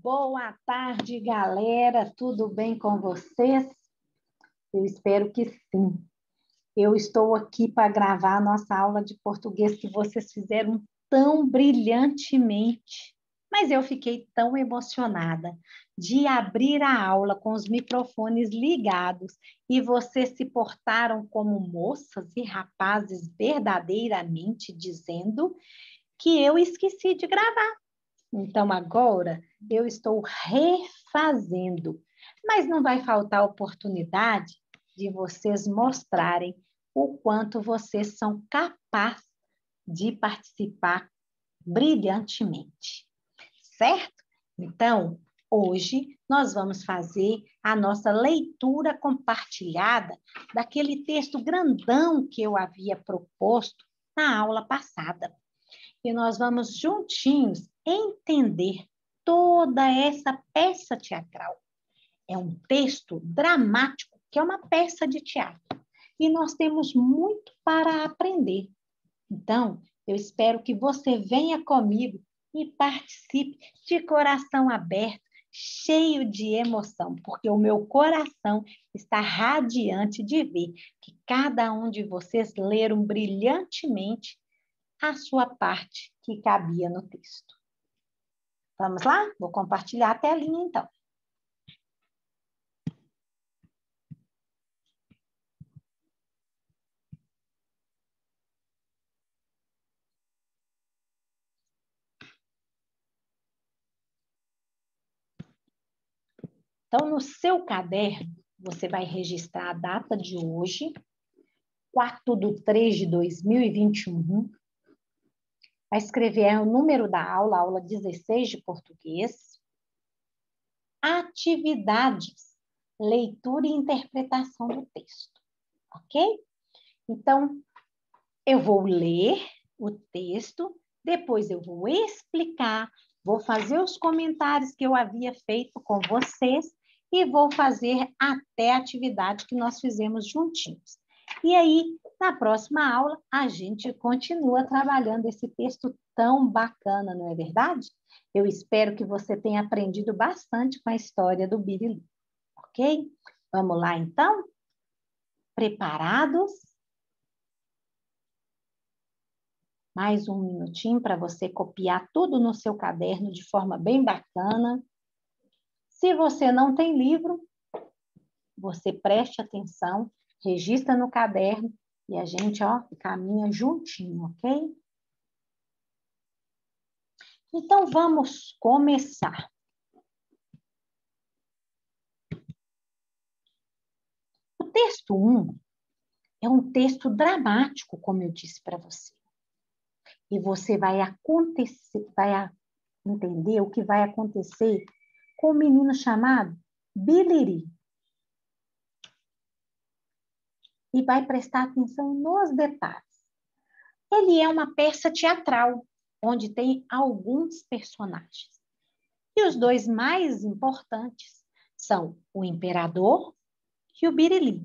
Boa tarde, galera. Tudo bem com vocês? Eu espero que sim. Eu estou aqui para gravar a nossa aula de português que vocês fizeram tão brilhantemente. Mas eu fiquei tão emocionada de abrir a aula com os microfones ligados e vocês se portaram como moças e rapazes verdadeiramente dizendo que eu esqueci de gravar. Então, agora, eu estou refazendo, mas não vai faltar oportunidade de vocês mostrarem o quanto vocês são capazes de participar brilhantemente, certo? Então, hoje, nós vamos fazer a nossa leitura compartilhada daquele texto grandão que eu havia proposto na aula passada. E nós vamos juntinhos entender toda essa peça teatral. É um texto dramático, que é uma peça de teatro. E nós temos muito para aprender. Então, eu espero que você venha comigo e participe de coração aberto, cheio de emoção, porque o meu coração está radiante de ver que cada um de vocês leram brilhantemente a sua parte que cabia no texto. Vamos lá? Vou compartilhar a telinha, então. Então, no seu caderno, você vai registrar a data de hoje, 4/3/2021. Vai escrever o número da aula, aula 16 de português. Atividades, leitura e interpretação do texto. Ok? Então, eu vou ler o texto, depois eu vou explicar, vou fazer os comentários que eu havia feito com vocês e vou fazer até a atividade que nós fizemos juntinhos. E aí, na próxima aula, a gente continua trabalhando esse texto tão bacana, não é verdade? Eu espero que você tenha aprendido bastante com a história do Birili, ok? Vamos lá, então? Preparados? Mais um minutinho para você copiar tudo no seu caderno de forma bem bacana. Se você não tem livro, você preste atenção, registra no caderno e a gente, caminha juntinho, ok? Então, vamos começar. O texto 1 é um texto dramático, como eu disse para você. E você vai entender o que vai acontecer com um menino chamado Birili. E vai prestar atenção nos detalhes. Ele é uma peça teatral, onde tem alguns personagens. E os dois mais importantes são o imperador e o Birili.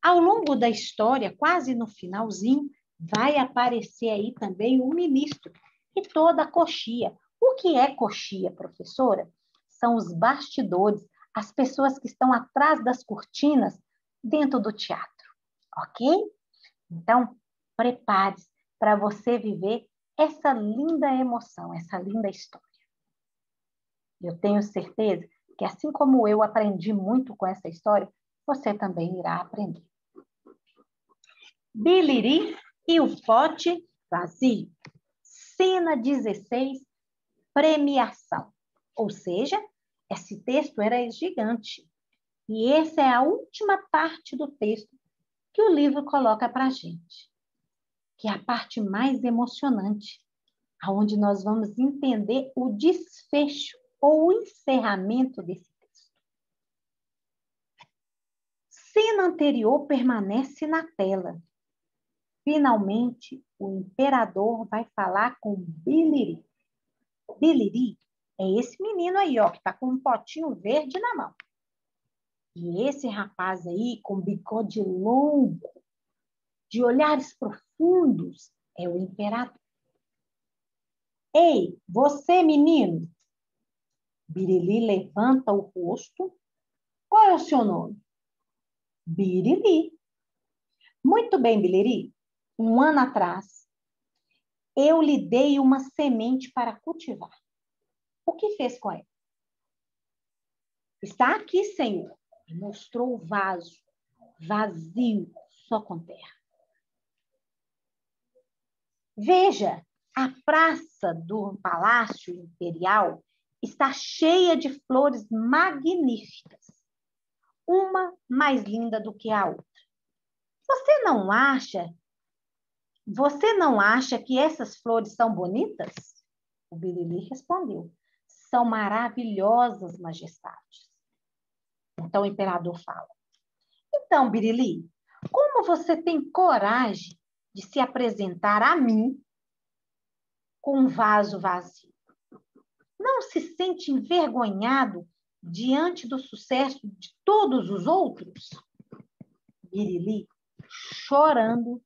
Ao longo da história, quase no finalzinho, vai aparecer aí também o ministro e toda a coxia. O que é coxia, professora? São os bastidores, as pessoas que estão atrás das cortinas dentro do teatro. Ok? Então, prepare-se para você viver essa linda emoção, essa linda história. Eu tenho certeza que, assim como eu aprendi muito com essa história, você também irá aprender. Birili e o pote vazio. Cena 16, premiação. Ou seja, esse texto era gigante. E essa é a última parte do texto que o livro coloca para a gente, que é a parte mais emocionante, onde nós vamos entender o desfecho ou o encerramento desse texto. Cena anterior permanece na tela. Finalmente, o imperador vai falar com Birili. Birili é esse menino aí, que está com um potinho verde na mão. E esse rapaz aí, com bigode longo, de olhares profundos, é o imperador. Ei, você, menino, Birili levanta o rosto. Qual é o seu nome? Birili. Muito bem, Birili. Um ano atrás, eu lhe dei uma semente para cultivar. O que fez com ela? Está aqui, Senhor. E mostrou o vaso, vazio, só com terra. Veja, a praça do Palácio Imperial está cheia de flores magníficas, uma mais linda do que a outra. Você não acha que essas flores são bonitas? O Birili respondeu: são maravilhosas, majestade. Então o imperador fala: então, Birili, como você tem coragem de se apresentar a mim com um vaso vazio? Não se sente envergonhado diante do sucesso de todos os outros? Birili, chorando,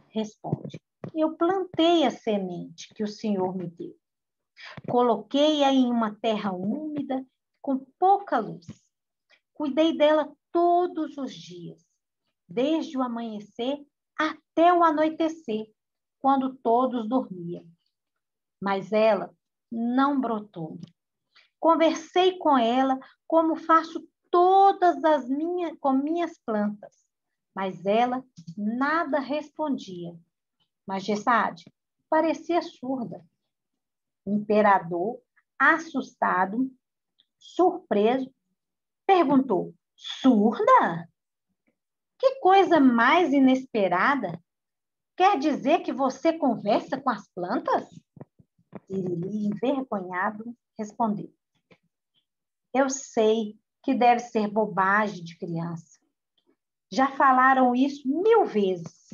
responde: eu plantei a semente que o Senhor me deu. Coloquei-a em uma terra úmida, com pouca luz. Cuidei dela todos os dias, desde o amanhecer até o anoitecer, quando todos dormiam. Mas ela não brotou. Conversei com ela como faço com minhas plantas, mas ela nada respondia. Majestade, parecia surda. O imperador, assustado, surpreso, perguntou: surda? Que coisa mais inesperada! Quer dizer que você conversa com as plantas? Birili, envergonhado, respondeu: eu sei que deve ser bobagem de criança. Já falaram isso 1000 vezes.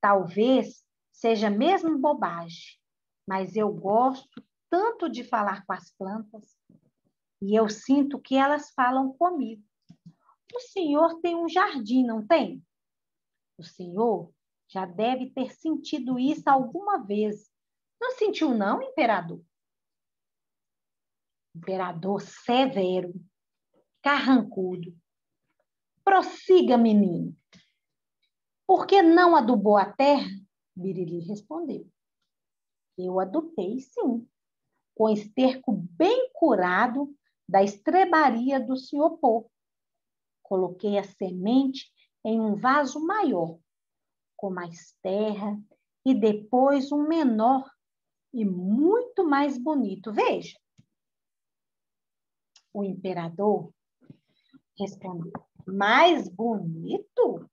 Talvez seja mesmo bobagem, mas eu gosto tanto de falar com as plantas e eu sinto que elas falam comigo. O senhor tem um jardim, não tem? O senhor já deve ter sentido isso alguma vez. Não sentiu, não, imperador? Imperador severo, carrancudo. Prossiga, menino. Por que não adubou a terra? Birili respondeu: eu adubei, sim, com esterco bem curado da estrebaria do senhor Pô. Coloquei a semente em um vaso maior, com mais terra, e depois um menor e muito mais bonito. Veja. O imperador respondeu: mais bonito?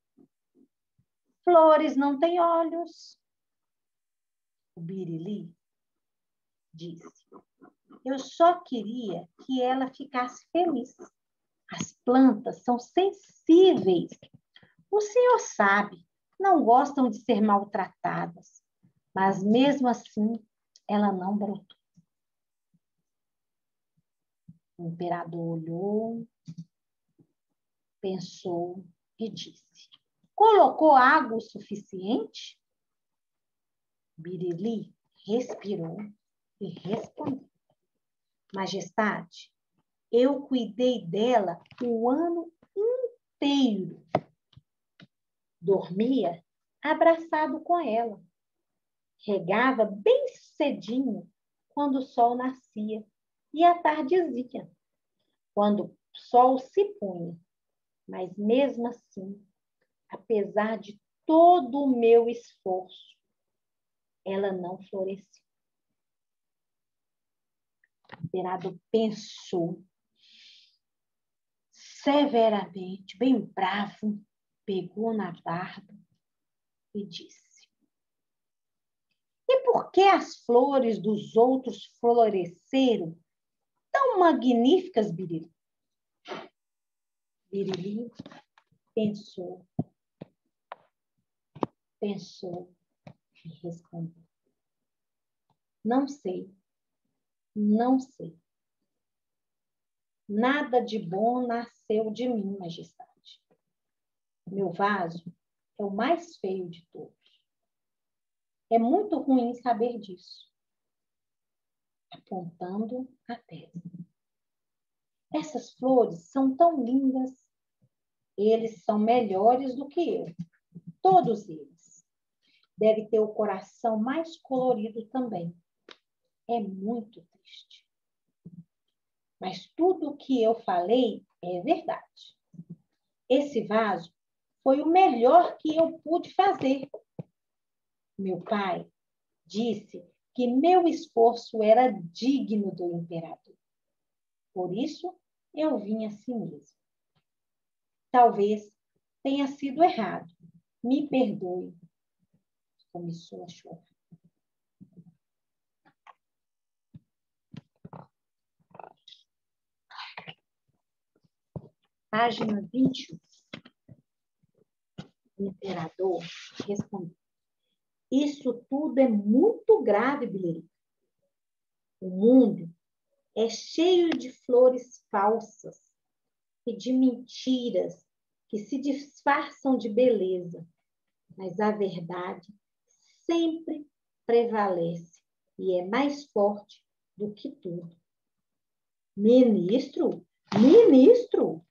Flores não têm olhos. O Birili disse: eu só queria que ela ficasse feliz. As plantas são sensíveis. O senhor sabe, não gostam de ser maltratadas. Mas mesmo assim, ela não brotou. O imperador olhou, pensou e disse: colocou água o suficiente? Birili respirou e respondeu: majestade, eu cuidei dela o ano inteiro. Dormia abraçado com ela. Regava bem cedinho quando o sol nascia e à tardezinha, quando o sol se punha. Mas mesmo assim, apesar de todo o meu esforço, ela não floresceu. O imperador pensou severamente, bem bravo, pegou na barba e disse: e por que as flores dos outros floresceram tão magníficas, Birili? Birili pensou e respondeu: não sei, não sei. Nada de bom nasceu de mim, majestade. Meu vaso é o mais feio de todos. É muito ruim saber disso. Apontando a testa. Essas flores são tão lindas. Eles são melhores do que eu. Todos eles. Deve ter o coração mais colorido também. É muito triste. Mas tudo o que eu falei é verdade. Esse vaso foi o melhor que eu pude fazer. Meu pai disse que meu esforço era digno do imperador. Por isso, eu vim assim mesmo. Talvez tenha sido errado. Me perdoe. Começou a chorar. Página 21. O imperador respondeu: isso tudo é muito grave, Billy. O mundo é cheio de flores falsas e de mentiras que se disfarçam de beleza, mas a verdade sempre prevalece e é mais forte do que tudo. Ministro? Ministro?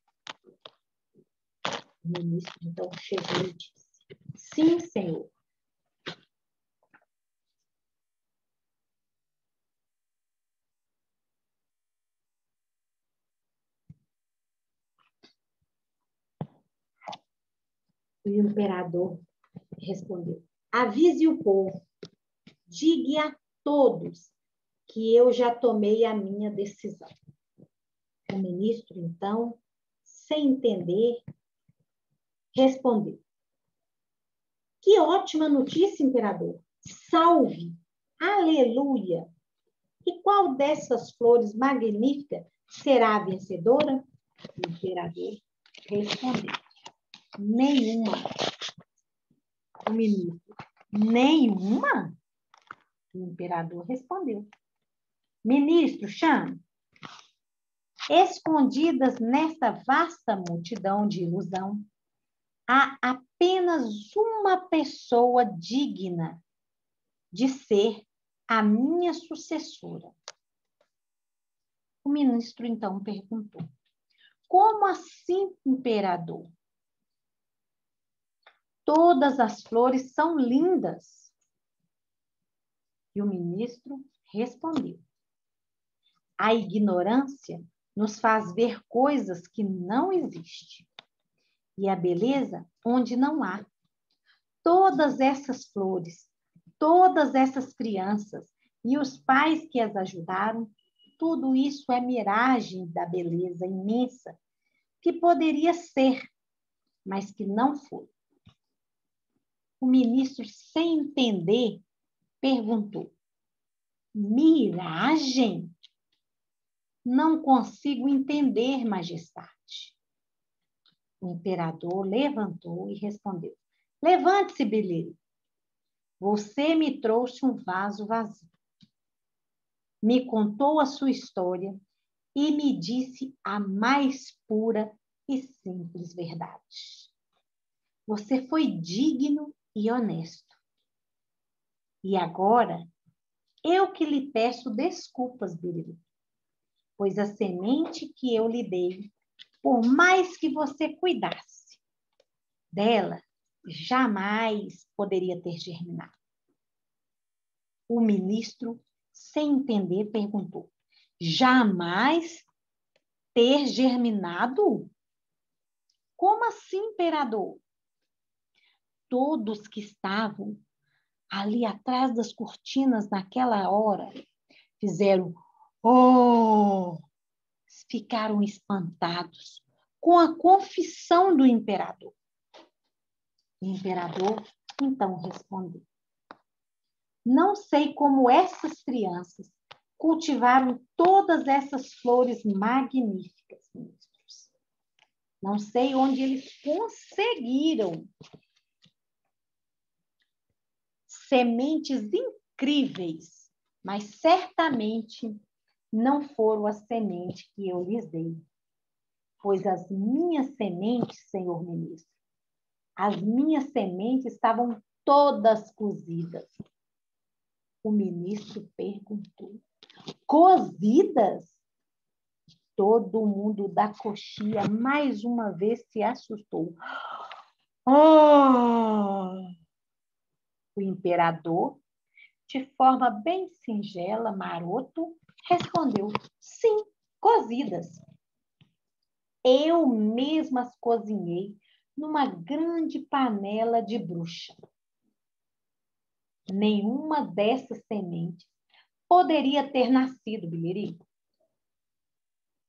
O ministro então chegou e disse: sim, senhor. O imperador respondeu: avise o povo, diga a todos que eu já tomei a minha decisão. O ministro, então, sem entender, respondeu: que ótima notícia, imperador! Salve! Aleluia! E qual dessas flores magníficas será a vencedora? O imperador respondeu: nenhuma. O ministro: nenhuma? O imperador respondeu: ministro, chame. Escondidas nesta vasta multidão de ilusão, há apenas uma pessoa digna de ser a minha sucessora. O ministro então perguntou: como assim, imperador? Todas as flores são lindas. E o ministro respondeu: a ignorância nos faz ver coisas que não existem e a beleza onde não há. Todas essas flores, todas essas crianças e os pais que as ajudaram, tudo isso é miragem da beleza imensa que poderia ser, mas que não foi. O ministro, sem entender, perguntou: miragem? Não consigo entender, majestade. O imperador levantou e respondeu: levante-se, Billy. Você me trouxe um vaso vazio. Me contou a sua história e me disse a mais pura e simples verdade. Você foi digno e honesto. E agora, eu que lhe peço desculpas, Billy, pois a semente que eu lhe dei, por mais que você cuidasse dela, jamais poderia ter germinado. O ministro, sem entender, perguntou: jamais ter germinado? Como assim, imperador? Todos que estavam ali atrás das cortinas naquela hora fizeram oh! Ficaram espantados com a confissão do imperador. O imperador então respondeu: não sei como essas crianças cultivaram todas essas flores magníficas, ministros. Não sei onde eles conseguiram sementes incríveis, mas certamente não foram as sementes que eu lhes dei. Pois as minhas sementes, senhor ministro, as minhas sementes estavam todas cozidas. O ministro perguntou: cozidas? Todo mundo da coxia mais uma vez se assustou. Oh! O imperador, de forma bem singela, maroto, respondeu: sim, cozidas. Eu mesma as cozinhei numa grande panela de bruxa. Nenhuma dessas sementes poderia ter nascido, Biliri.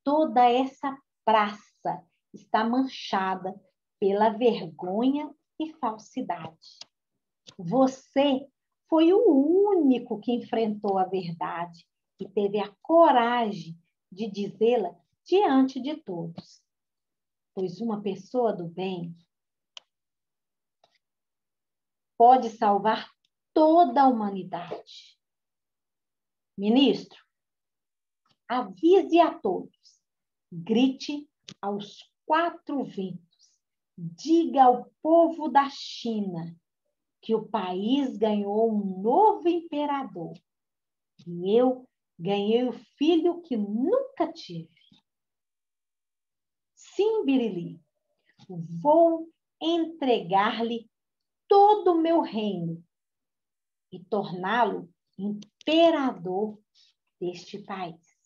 Toda essa praça está manchada pela vergonha e falsidade. Você foi o único que enfrentou a verdade e teve a coragem de dizê-la diante de todos. Pois uma pessoa do bem pode salvar toda a humanidade. Ministro, avise a todos, grite aos quatro ventos, diga ao povo da China que o país ganhou um novo imperador e eu ganhei o filho que nunca tive. Sim, Birili, vou entregar-lhe todo o meu reino e torná-lo imperador deste país.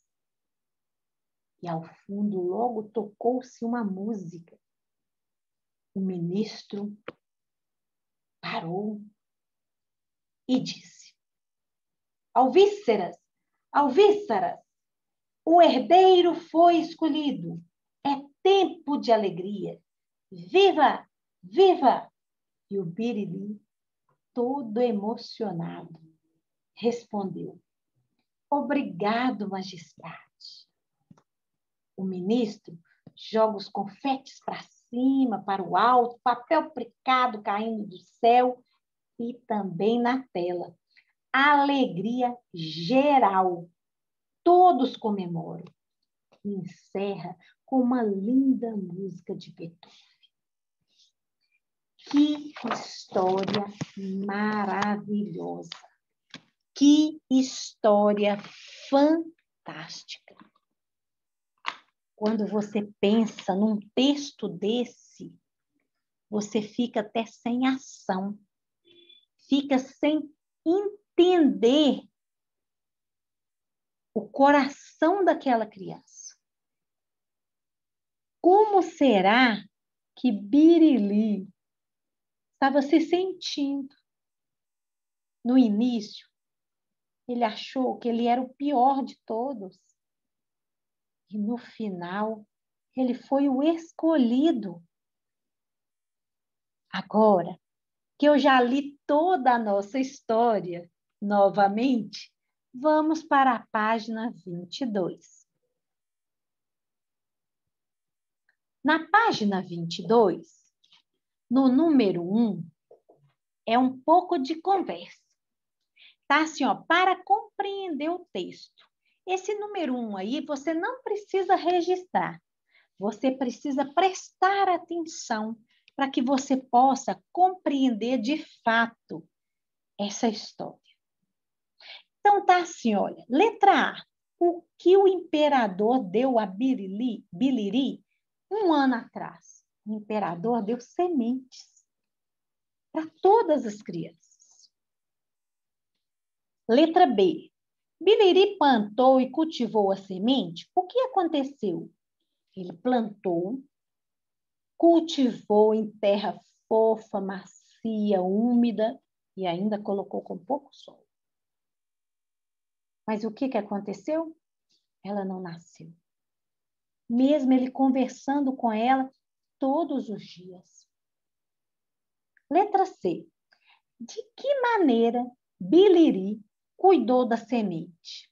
E ao fundo logo tocou-se uma música. O ministro parou e disse: Alvíceras, Alvíceras, o herdeiro foi escolhido. É tempo de alegria. Viva, viva! E o Birili, todo emocionado, respondeu: Obrigado, majestade. O ministro joga os confetes para cima, para o alto, papel picado caindo do céu e também na tela. Alegria geral. Todos comemoram. E encerra com uma linda música de Beethoven. Que história maravilhosa! Que história fantástica! Quando você pensa num texto desse, você fica até sem ação, fica sem entender o coração daquela criança. Como será que Birili estava se sentindo? No início, ele achou que ele era o pior de todos. E no final, ele foi o escolhido. Agora que eu já li toda a nossa história novamente, vamos para a página 22. Na página 22, no número 1, é um pouco de conversa. Tá assim, ó, para compreender o texto. Esse número 1 aí, você não precisa registrar. Você precisa prestar atenção para que você possa compreender de fato essa história. Então, tá assim, olha. Letra A. O que o imperador deu a Biliri 1 ano atrás? O imperador deu sementes para todas as crianças. Letra B. Biliri plantou e cultivou a semente. O que aconteceu? Ele plantou, cultivou em terra fofa, macia, úmida e ainda colocou com pouco sol. Mas o que aconteceu? Ela não nasceu. Mesmo ele conversando com ela todos os dias. Letra C. De que maneira Biliri cuidou da semente?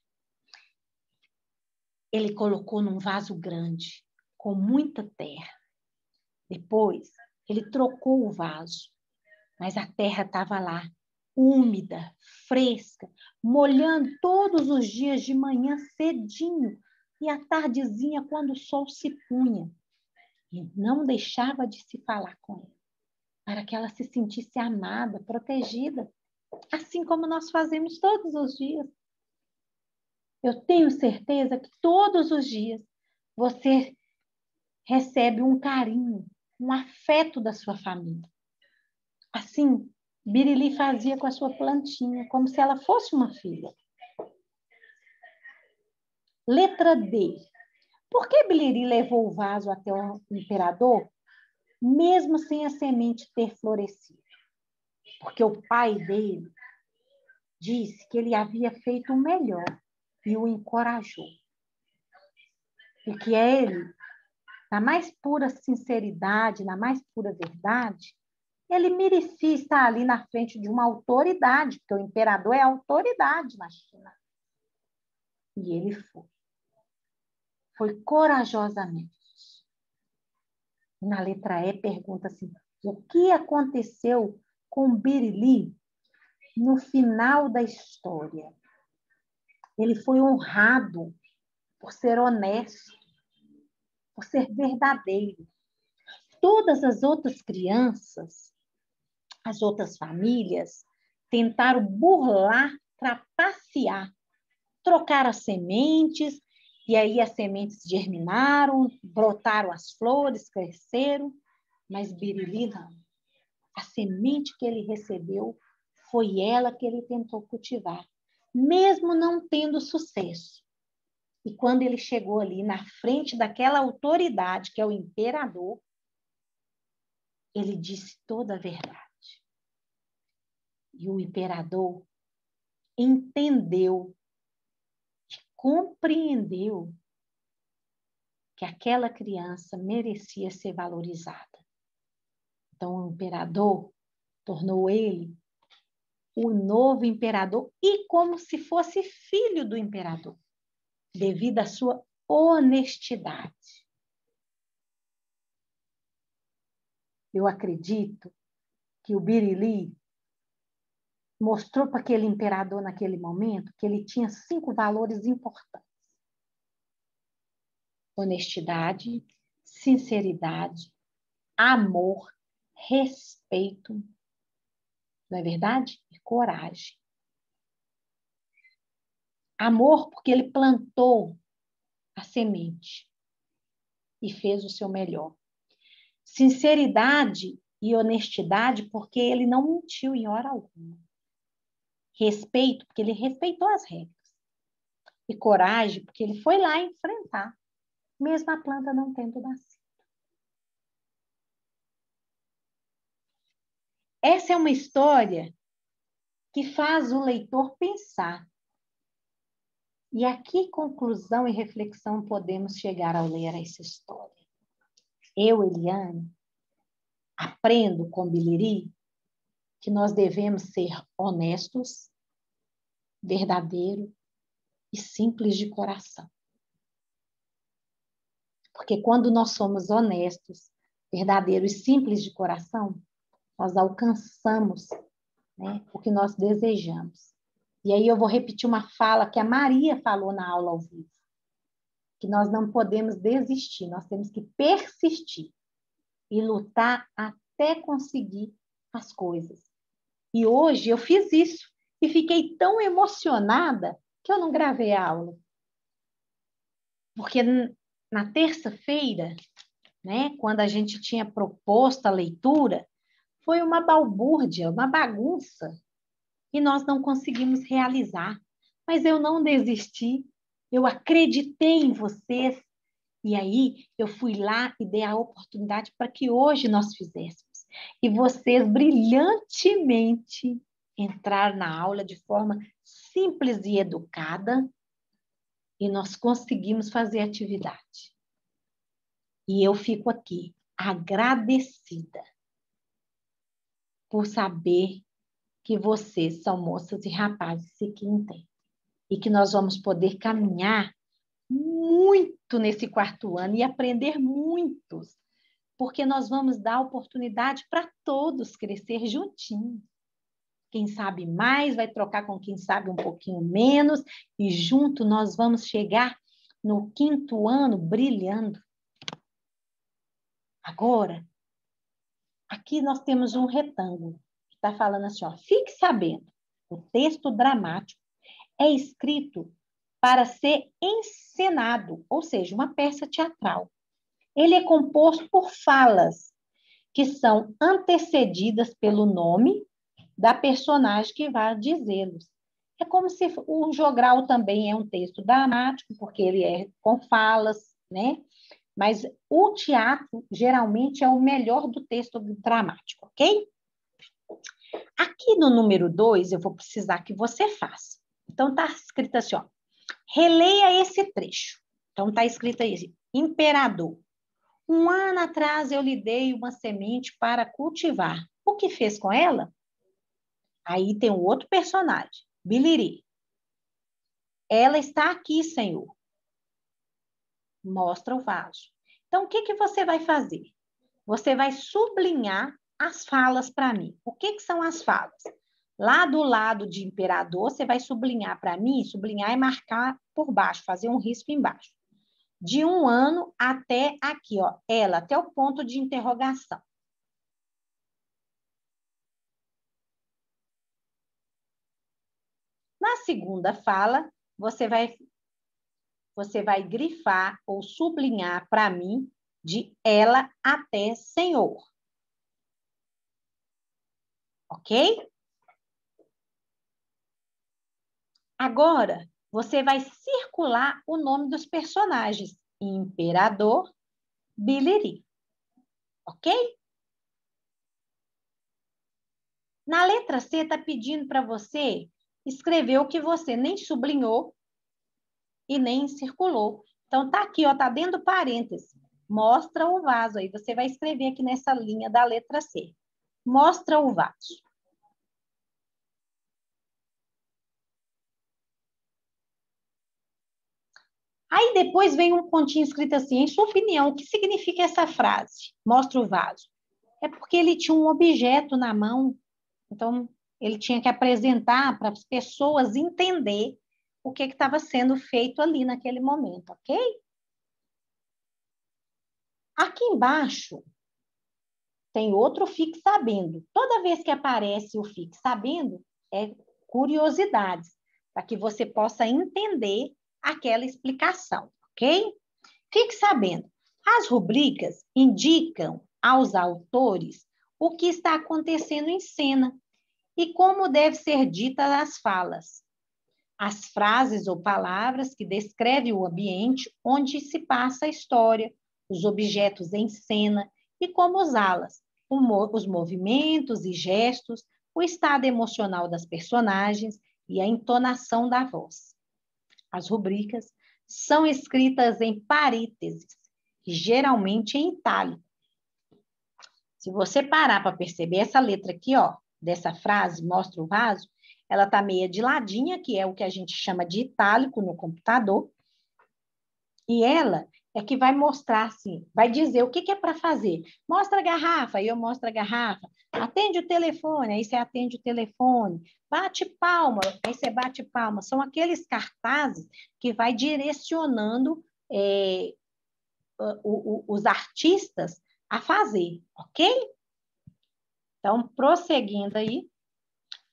Ele colocou num vaso grande, com muita terra. Depois, ele trocou o vaso, mas a terra estava lá, úmida, fresca, molhando todos os dias de manhã cedinho e à tardezinha quando o sol se punha. E não deixava de se falar com ela, para que ela se sentisse amada, protegida, assim como nós fazemos todos os dias. Eu tenho certeza que todos os dias você recebe um carinho, um afeto da sua família. Assim, Birili fazia com a sua plantinha, como se ela fosse uma filha. Letra D. Por que Birili levou o vaso até o imperador, mesmo sem a semente ter florescido? Porque o pai dele disse que ele havia feito o melhor e o encorajou. E que ele, na mais pura sinceridade, na mais pura verdade, ele merecia estar ali na frente de uma autoridade, porque o imperador é autoridade na China. E ele foi. Foi corajosamente. Na letra E pergunta assim, o que aconteceu com Birili no final da história? Ele foi honrado por ser honesto, por ser verdadeiro. Todas as outras crianças, as outras famílias, tentaram burlar, trapacear, trocaram as sementes, e aí as sementes germinaram, brotaram as flores, cresceram, mas Birili não. A semente que ele recebeu foi ela que ele tentou cultivar, mesmo não tendo sucesso. E quando ele chegou ali na frente daquela autoridade, que é o imperador, ele disse toda a verdade. E o imperador entendeu, compreendeu que aquela criança merecia ser valorizada. Então, o imperador tornou ele o novo imperador e como se fosse filho do imperador, devido à sua honestidade. Eu acredito que o Birili mostrou para aquele imperador naquele momento que ele tinha 5 valores importantes: honestidade, sinceridade, amor, respeito, não é verdade? E coragem. Amor, porque ele plantou a semente e fez o seu melhor. Sinceridade e honestidade, porque ele não mentiu em hora alguma. Respeito, porque ele respeitou as regras. E coragem, porque ele foi lá enfrentar, mesmo a planta não tendo nascido. Essa é uma história que faz o leitor pensar. E a que conclusão e reflexão podemos chegar ao ler essa história? Eu, Eliane, aprendo com Birili que nós devemos ser honestos, verdadeiros e simples de coração. Porque quando nós somos honestos, verdadeiros e simples de coração, nós alcançamos, né, o que nós desejamos. E aí eu vou repetir uma fala que a Maria falou na aula ao vivo, que nós não podemos desistir, nós temos que persistir e lutar até conseguir as coisas. E hoje eu fiz isso e fiquei tão emocionada que eu não gravei a aula. Porque na terça-feira, né, quando a gente tinha proposto a leitura, foi uma balbúrdia, uma bagunça, e nós não conseguimos realizar. Mas eu não desisti, eu acreditei em vocês, e aí eu fui lá e dei a oportunidade para que hoje nós fizéssemos. E vocês brilhantemente entraram na aula de forma simples e educada, e nós conseguimos fazer a atividade. E eu fico aqui agradecida por saber que vocês são moças e rapazes que entendem. E que nós vamos poder caminhar muito nesse 4º ano e aprender muitos, porque nós vamos dar oportunidade para todos crescer juntinhos. Quem sabe mais vai trocar com quem sabe um pouquinho menos, e junto nós vamos chegar no 5º ano brilhando. Agora, aqui nós temos um retângulo que está falando assim, ó, fique sabendo, o texto dramático é escrito para ser encenado, ou seja, uma peça teatral. Ele é composto por falas que são antecedidas pelo nome da personagem que vai dizê-los. É como se o jogral também é um texto dramático, porque ele é com falas, né? Mas o teatro, geralmente, é o melhor do texto dramático, ok? Aqui no número 2, eu vou precisar que você faça. Então, está escrito assim, ó. Releia esse trecho. Então, está escrito aí, imperador. Um ano atrás eu lhe dei uma semente para cultivar. O que fez com ela? Aí tem um outro personagem, Biliri. Ela está aqui, Senhor. Mostra o vaso. Então, o que você vai fazer? Você vai sublinhar as falas para mim. O que são as falas? Lá do lado de imperador, você vai sublinhar para mim, sublinhar e marcar por baixo, fazer um risco embaixo. De 1 ano até aqui, ó, ela, até o ponto de interrogação. Na segunda fala, você vai grifar ou sublinhar para mim de ela até Senhor. Ok? Agora, você vai circular o nome dos personagens. Imperador, Biliri. Ok? Na letra C, está pedindo para você escrever o que você nem sublinhou e nem circulou. Então, tá aqui, ó, tá dentro do parênteses. Mostra o vaso. Aí você vai escrever aqui nessa linha da letra C. Mostra o vaso. Aí depois vem um pontinho escrito assim, em sua opinião, o que significa essa frase? Mostra o vaso. É porque ele tinha um objeto na mão, então ele tinha que apresentar para as pessoas entender o que estava sendo feito ali naquele momento, ok? Aqui embaixo tem outro Fique Sabendo. Toda vez que aparece o Fique Sabendo, é curiosidades, para que você possa entender aquela explicação, ok? Fique sabendo, as rubricas indicam aos autores o que está acontecendo em cena e como deve ser dita as falas, as frases ou palavras que descrevem o ambiente onde se passa a história, os objetos em cena e como usá-las, os movimentos e gestos, o estado emocional das personagens e a entonação da voz. As rubricas são escritas em paríteses, geralmente em itálico. Se você parar para perceber essa letra aqui, ó, dessa frase, mostra o vaso, ela está meia de ladinha, que é o que a gente chama de itálico no computador, e ela é que vai mostrar, assim, vai dizer o que é para fazer. Mostra a garrafa, aí eu mostro a garrafa. Atende o telefone, aí você atende o telefone. Bate palma, aí você bate palma. São aqueles cartazes que vai direcionando os artistas a fazer, ok? Então, prosseguindo aí,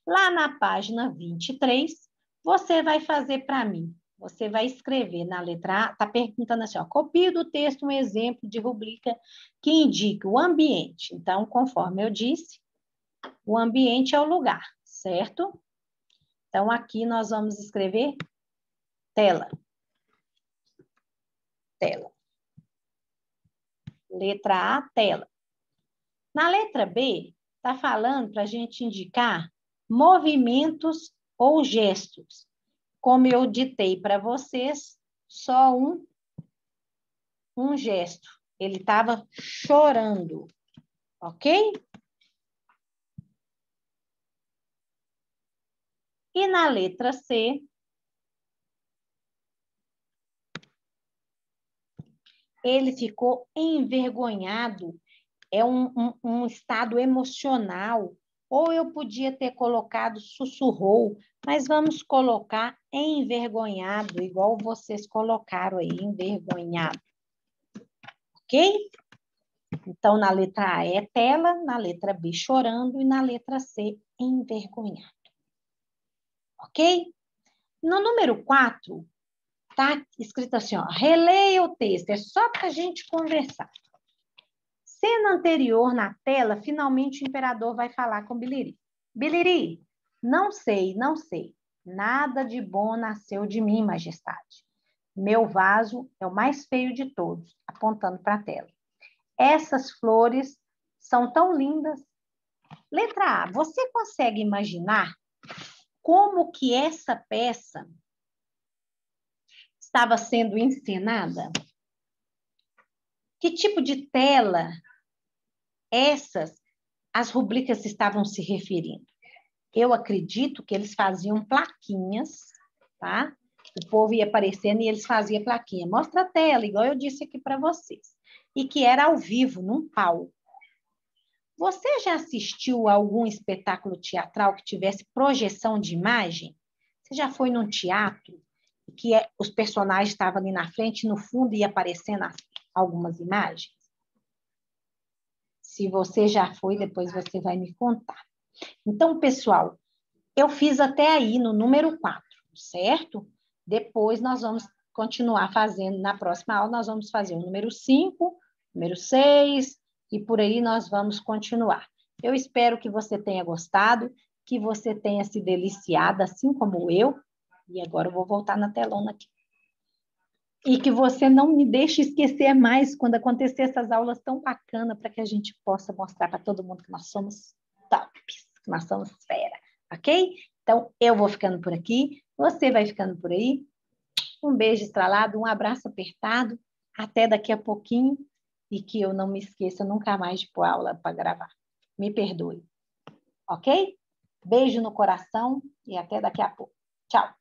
lá na página 23, você vai fazer para mim. Você vai escrever na letra A, está perguntando assim, ó, copie do texto um exemplo de rubrica que indica o ambiente. Então, conforme eu disse, o ambiente é o lugar, certo? Então, aqui nós vamos escrever tela. Tela. Letra A, tela. Na letra B, está falando para a gente indicar movimentos ou gestos. Como eu ditei para vocês, só um gesto. Ele estava chorando, ok? E na letra C, ele ficou envergonhado. É um estado emocional. Ou eu podia ter colocado sussurrou, mas vamos colocar envergonhado, igual vocês colocaram aí, envergonhado. Ok? Então, na letra A é tela, na letra B chorando e na letra C envergonhado. Ok? No número 4, Tá escrito assim, ó, releia o texto, é só para a gente conversar. Cena anterior na tela, finalmente o imperador vai falar com Biliri. Biliri, não sei, não sei. Nada de bom nasceu de mim, majestade. Meu vaso é o mais feio de todos, apontando para a tela. Essas flores são tão lindas. Letra A, você consegue imaginar como que essa peça estava sendo encenada? Que tipo de tela as rubricas estavam se referindo? Eu acredito que eles faziam plaquinhas, tá? O povo ia aparecendo e eles faziam plaquinha. Mostra a tela, igual eu disse aqui para vocês. E que era ao vivo, num palco. Você já assistiu a algum espetáculo teatral que tivesse projeção de imagem? Você já foi num teatro que os personagens estavam ali na frente e no fundo ia aparecendo algumas imagens? Se você já foi, depois você vai me contar. Então, pessoal, eu fiz até aí no número 4, certo? Depois nós vamos continuar fazendo, na próxima aula nós vamos fazer o número 5, número 6, e por aí nós vamos continuar. Eu espero que você tenha gostado, que você tenha se deliciado, assim como eu. E agora eu vou voltar na telona aqui. E que você não me deixe esquecer mais quando acontecer essas aulas tão bacanas, para que a gente possa mostrar para todo mundo que nós somos tops, que nós somos fera, ok? Então, eu vou ficando por aqui, você vai ficando por aí. Um beijo estralado, um abraço apertado. Até daqui a pouquinho. E que eu não me esqueça nunca mais de pôr aula para gravar. Me perdoe. Ok? Beijo no coração e até daqui a pouco. Tchau.